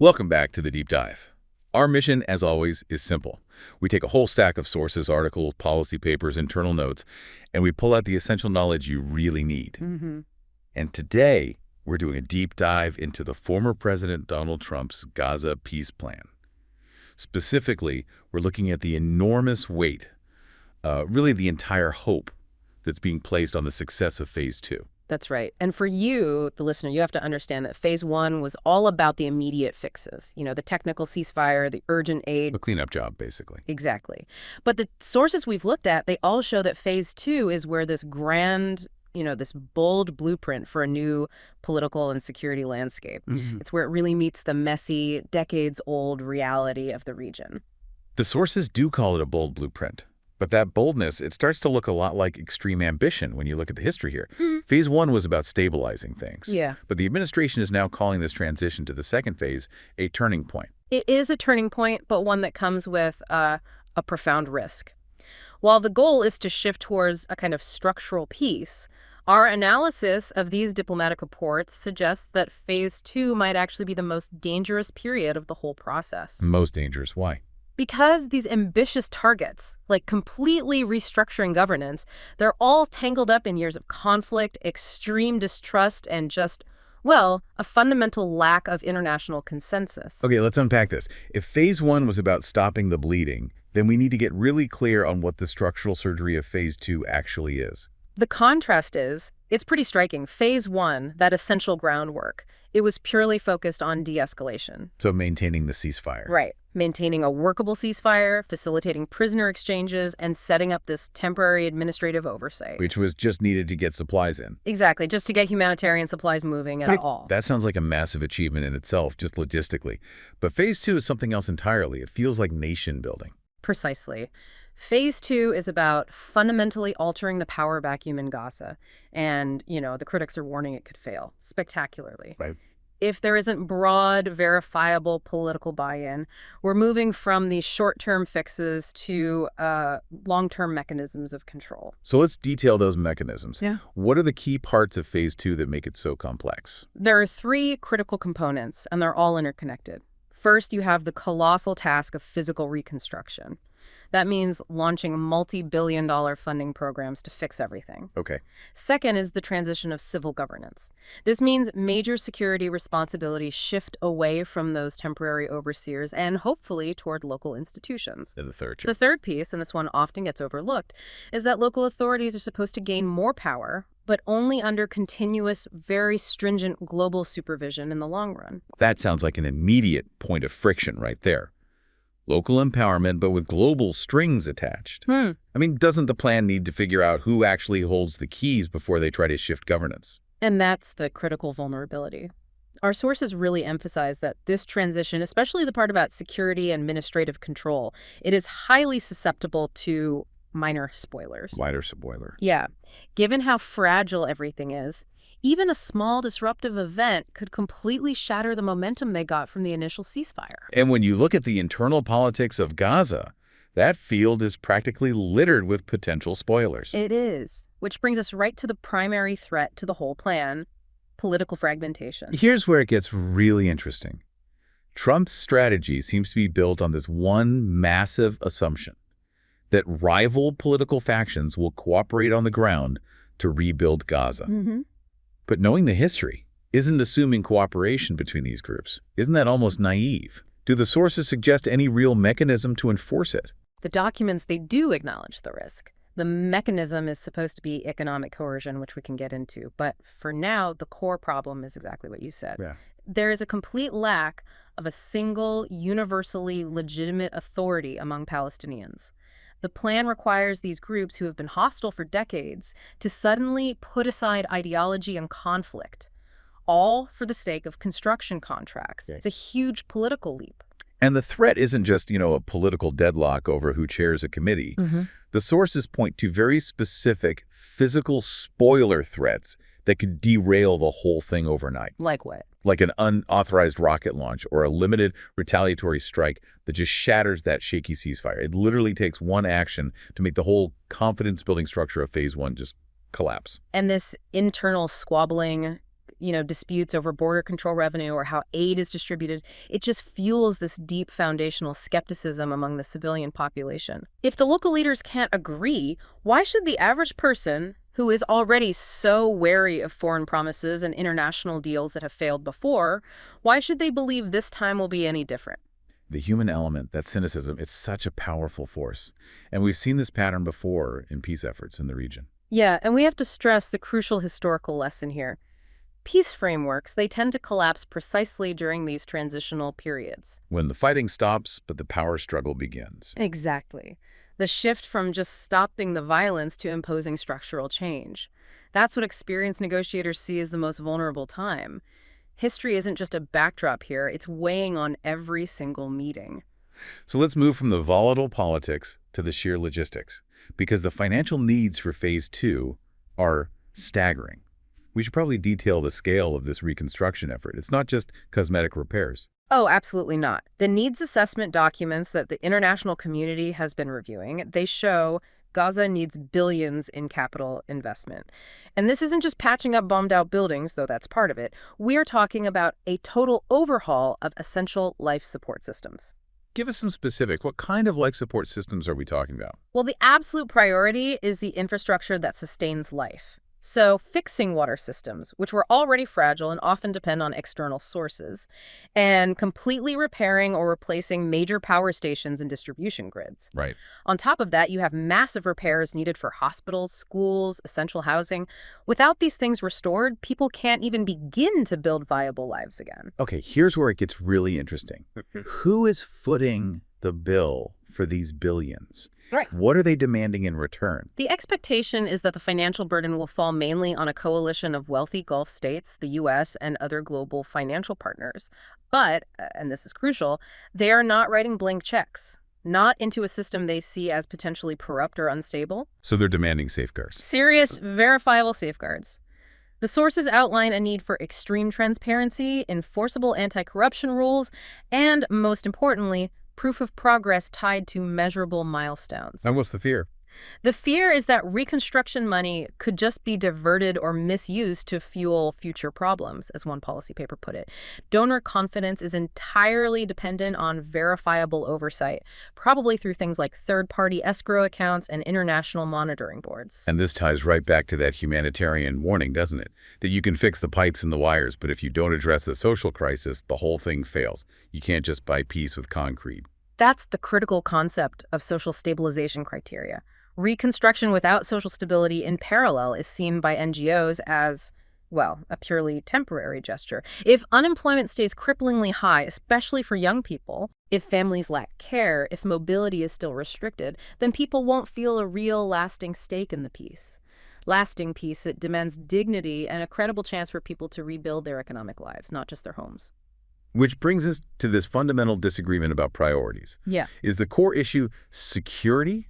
Welcome back to the Deep Dive. Our mission, as always, is simple. We take a whole stack of sources, articles, policy papers, internal notes, and we pull out the essential knowledge you really need. And today, we're doing a deep dive into the former President Donald Trump's Gaza peace plan. Specifically, we're looking at the enormous weight, really the entire hope that's being placed on the success of Phase 2. That's right. And for you, the listener, you have to understand that Phase 1 was all about the immediate fixes. You know, the technical ceasefire, the urgent aid. A cleanup job, basically. Exactly. But the sources we've looked at, they all show that Phase 2 is where this grand, this bold blueprint for a new political and security landscape. It's where it really meets the messy, decades-old reality of the region. The sources do call it a bold blueprint. But that boldness, it starts to look a lot like extreme ambition when you look at the history here. Phase 1 was about stabilizing things. Yeah. But the administration is now calling this transition to the second phase a turning point. It is a turning point, but one that comes with a profound risk. While the goal is to shift towards a kind of structural peace, our analysis of these diplomatic reports suggests that Phase 2 might actually be the most dangerous period of the whole process. Most dangerous. Why? Because these ambitious targets, like completely restructuring governance, they're all tangled up in years of conflict, extreme distrust, and just, well, a fundamental lack of international consensus. Okay, let's unpack this. If Phase 1 was about stopping the bleeding, then we need to get really clear on what the structural surgery of Phase 2 actually is. The contrast is, it's pretty striking. Phase 1, that essential groundwork, it was purely focused on de-escalation. So maintaining the ceasefire. Right. Maintaining a workable ceasefire, facilitating prisoner exchanges, and setting up this temporary administrative oversight. Which was just needed to get supplies in. Exactly, just to get humanitarian supplies moving at all. That sounds like a massive achievement in itself, just logistically. But Phase 2 is something else entirely. It feels like nation building. Precisely. Phase 2 is about fundamentally altering the power vacuum in Gaza. And, the critics are warning it could fail spectacularly. Right. If there isn't broad, verifiable political buy-in, we're moving from these short-term fixes to long-term mechanisms of control. So let's detail those mechanisms. Yeah. What are the key parts of Phase 2 that make it so complex? There are 3 critical components, and they're all interconnected. First, you have the colossal task of physical reconstruction. That means launching multi-billion-dollar funding programs to fix everything. Okay. Second is the transition of civil governance. This means major security responsibilities shift away from those temporary overseers and hopefully toward local institutions. And the third piece, and this one often gets overlooked, is that local authorities are supposed to gain more power, but only under continuous, very stringent global supervision in the long run. That sounds like an immediate point of friction right there. Local empowerment, but with global strings attached. I mean, doesn't the plan need to figure out who actually holds the keys before they try to shift governance? And that's the critical vulnerability. Our sources really emphasize that this transition, especially the part about security and administrative control, it is highly susceptible to minor spoilers. Minor spoiler. Yeah. Given how fragile everything is, even a small disruptive event could completely shatter the momentum they got from the initial ceasefire. And when you look at the internal politics of Gaza, that field is practically littered with potential spoilers. It is. Which brings us right to the primary threat to the whole plan, political fragmentation. Here's where it gets really interesting. Trump's strategy seems to be built on this one massive assumption that rival political factions will cooperate on the ground to rebuild Gaza. But knowing the history isn't assuming cooperation between these groups. Isn't that almost naive? Do the sources suggest any real mechanism to enforce it? The documents, they do acknowledge the risk. The mechanism is supposed to be economic coercion, which we can get into. But for now, the core problem is exactly what you said. Yeah. There is a complete lack of a single, universally legitimate authority among Palestinians. The plan requires these groups who have been hostile for decades to suddenly put aside ideology and conflict, all for the sake of construction contracts. It's a huge political leap. And the threat isn't just, a political deadlock over who chairs a committee. The sources point to very specific physical spoiler threats that could derail the whole thing overnight. Like what? Like an unauthorized rocket launch or a limited retaliatory strike that just shatters that shaky ceasefire. It literally takes one action to make the whole confidence-building structure of Phase 1 just collapse. And this internal squabbling, disputes over border control revenue or how aid is distributed, it just fuels this deep foundational skepticism among the civilian population. If the local leaders can't agree, why should the average person, who is already so wary of foreign promises and international deals that have failed before, why should they believe this time will be any different? The human element, that cynicism, it's such a powerful force. And we've seen this pattern before in peace efforts in the region. Yeah, and we have to stress the crucial historical lesson here. Peace frameworks, they tend to collapse precisely during these transitional periods. When the fighting stops, but the power struggle begins. Exactly. The shift from just stopping the violence to imposing structural change. That's what experienced negotiators see as the most vulnerable time. History isn't just a backdrop here, it's weighing on every single meeting. So let's move from the volatile politics to the sheer logistics, because the financial needs for Phase 2 are staggering. We should probably detail the scale of this reconstruction effort. It's not just cosmetic repairs. Oh, absolutely not. The needs assessment documents that the international community has been reviewing, they show Gaza needs billions in capital investment. And this isn't just patching up bombed-out buildings, though that's part of it. We're talking about a total overhaul of essential life support systems. Give us some specific. What kind of life support systems are we talking about? Well, the absolute priority is the infrastructure that sustains life. So fixing water systems, which were already fragile and often depend on external sources, and completely repairing or replacing major power stations and distribution grids. Right. On top of that, you have massive repairs needed for hospitals, schools, essential housing. Without these things restored, people can't even begin to build viable lives again. Okay, here's where it gets really interesting. Who is footing the bill for these billions? Right. What are they demanding in return? The expectation is that the financial burden will fall mainly on a coalition of wealthy Gulf states, the U.S., and other global financial partners. But, and this is crucial, they are not writing blank checks, not into a system they see as potentially corrupt or unstable. So they're demanding safeguards. Serious, verifiable safeguards. The sources outline a need for extreme transparency, enforceable anti-corruption rules, and, most importantly, proof of progress tied to measurable milestones. And what's the fear? The fear is that reconstruction money could just be diverted or misused to fuel future problems, as one policy paper put it. Donor confidence is entirely dependent on verifiable oversight, probably through things like third-party escrow accounts and international monitoring boards. And this ties right back to that humanitarian warning, doesn't it? That you can fix the pipes and the wires, but if you don't address the social crisis, the whole thing fails. You can't just buy peace with concrete. That's the critical concept of social stabilization criteria. Reconstruction without social stability in parallel is seen by NGOs as, well, a purely temporary gesture. If unemployment stays cripplingly high, especially for young people, if families lack care, if mobility is still restricted, then people won't feel a real lasting stake in the peace. Lasting peace that demands dignity and a credible chance for people to rebuild their economic lives, not just their homes. Which brings us to this fundamental disagreement about priorities. Yeah. Is the core issue security?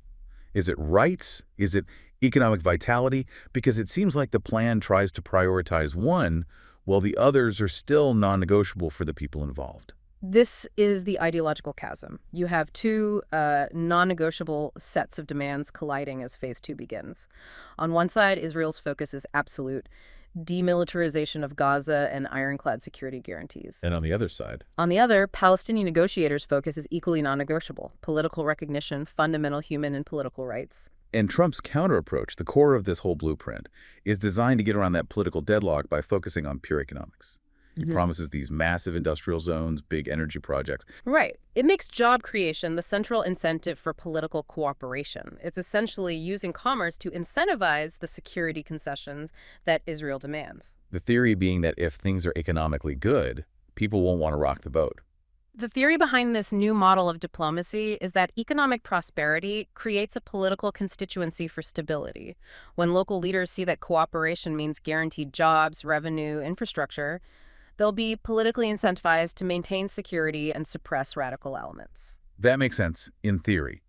Is it rights? Is it economic vitality? Because it seems like the plan tries to prioritize one, while the others are still non-negotiable for the people involved. This is the ideological chasm. You have two non-negotiable sets of demands colliding as Phase 2 begins. On one side, Israel's focus is absolute demilitarization of Gaza and ironclad security guarantees. And on the other side? On the other, Palestinian negotiators' focus is equally non-negotiable: political recognition, fundamental human and political rights. And Trump's counter-approach, the core of this whole blueprint, is designed to get around that political deadlock by focusing on pure economics. He promises these massive industrial zones, big energy projects. Right. It makes job creation the central incentive for political cooperation. It's essentially using commerce to incentivize the security concessions that Israel demands. The theory being that if things are economically good, people won't want to rock the boat. The theory behind this new model of diplomacy is that economic prosperity creates a political constituency for stability. When local leaders see that cooperation means guaranteed jobs, revenue, infrastructure, they'll be politically incentivized to maintain security and suppress radical elements. That makes sense, in theory.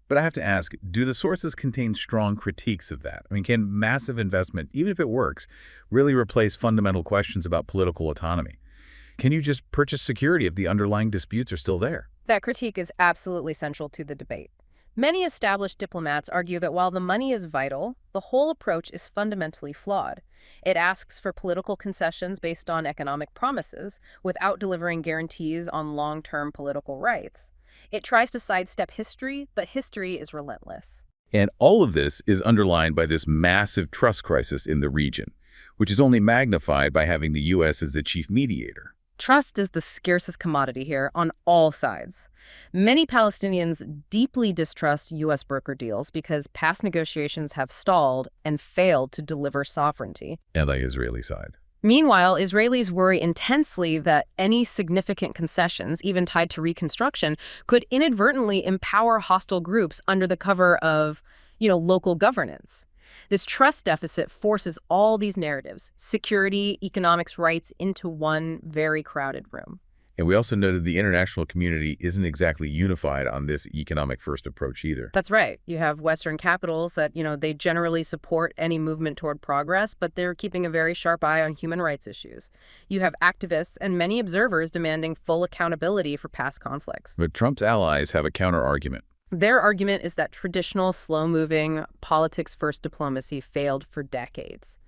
But I have to ask, do the sources contain strong critiques of that? I mean, can massive investment, even if it works, really replace fundamental questions about political autonomy? Can you just purchase security if the underlying disputes are still there? That critique is absolutely central to the debate. Many established diplomats argue that while the money is vital, the whole approach is fundamentally flawed. It asks for political concessions based on economic promises without delivering guarantees on long-term political rights. It tries to sidestep history, but history is relentless. And all of this is underlined by this massive trust crisis in the region, which is only magnified by having the U.S. as the chief mediator. Trust is the scarcest commodity here on all sides. Many Palestinians deeply distrust U.S. broker deals because past negotiations have stalled and failed to deliver sovereignty. And the Israeli side. Meanwhile, Israelis worry intensely that any significant concessions, even tied to reconstruction, could inadvertently empower hostile groups under the cover of, local governance. This trust deficit forces all these narratives, security, economics, rights, into one very crowded room. And we also noted the international community isn't exactly unified on this economic first approach either. That's right. You have Western capitals that, they generally support any movement toward progress, but they're keeping a very sharp eye on human rights issues. You have activists and many observers demanding full accountability for past conflicts. But Trump's allies have a counter-argument. Their argument is that traditional, slow-moving, politics-first diplomacy failed for decades,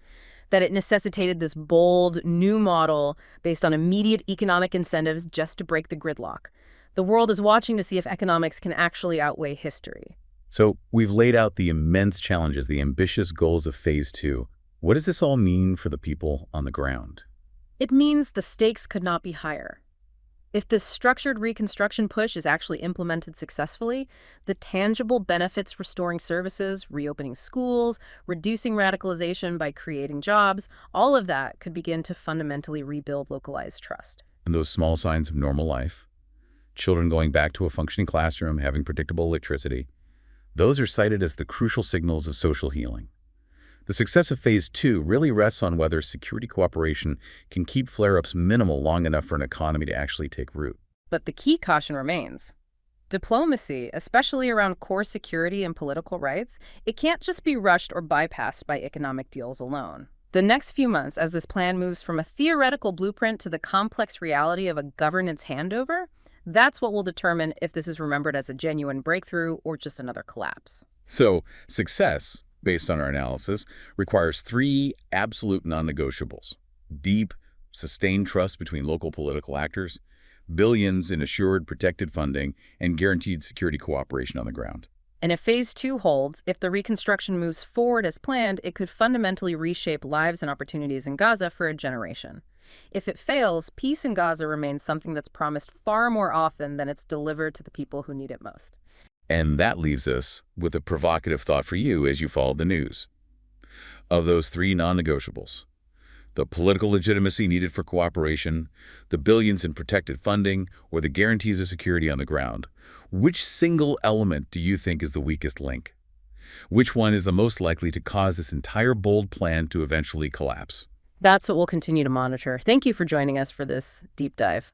that it necessitated this bold, new model based on immediate economic incentives just to break the gridlock. The world is watching to see if economics can actually outweigh history. So we've laid out the immense challenges, the ambitious goals of Phase 2. What does this all mean for the people on the ground? It means the stakes could not be higher. If this structured reconstruction push is actually implemented successfully, the tangible benefits restoring services, reopening schools, reducing radicalization by creating jobs, all of that could begin to fundamentally rebuild localized trust. And those small signs of normal life, children going back to a functioning classroom, having predictable electricity, those are cited as the crucial signals of social healing. The success of Phase 2 really rests on whether security cooperation can keep flare-ups minimal long enough for an economy to actually take root. But the key caution remains. Diplomacy, especially around core security and political rights, it can't just be rushed or bypassed by economic deals alone. The next few months, as this plan moves from a theoretical blueprint to the complex reality of a governance handover, that's what will determine if this is remembered as a genuine breakthrough or just another collapse. So, success, based on our analysis, requires 3 absolute non-negotiables: deep, sustained trust between local political actors, billions in assured, protected funding, and guaranteed security cooperation on the ground. And if Phase 2 holds, if the reconstruction moves forward as planned, it could fundamentally reshape lives and opportunities in Gaza for a generation. If it fails, peace in Gaza remains something that's promised far more often than it's delivered to the people who need it most. And that leaves us with a provocative thought for you as you follow the news. Of those 3 non-negotiables, the political legitimacy needed for cooperation, the billions in protected funding, or the guarantees of security on the ground, which single element do you think is the weakest link? Which one is the most likely to cause this entire bold plan to eventually collapse? That's what we'll continue to monitor. Thank you for joining us for this deep dive.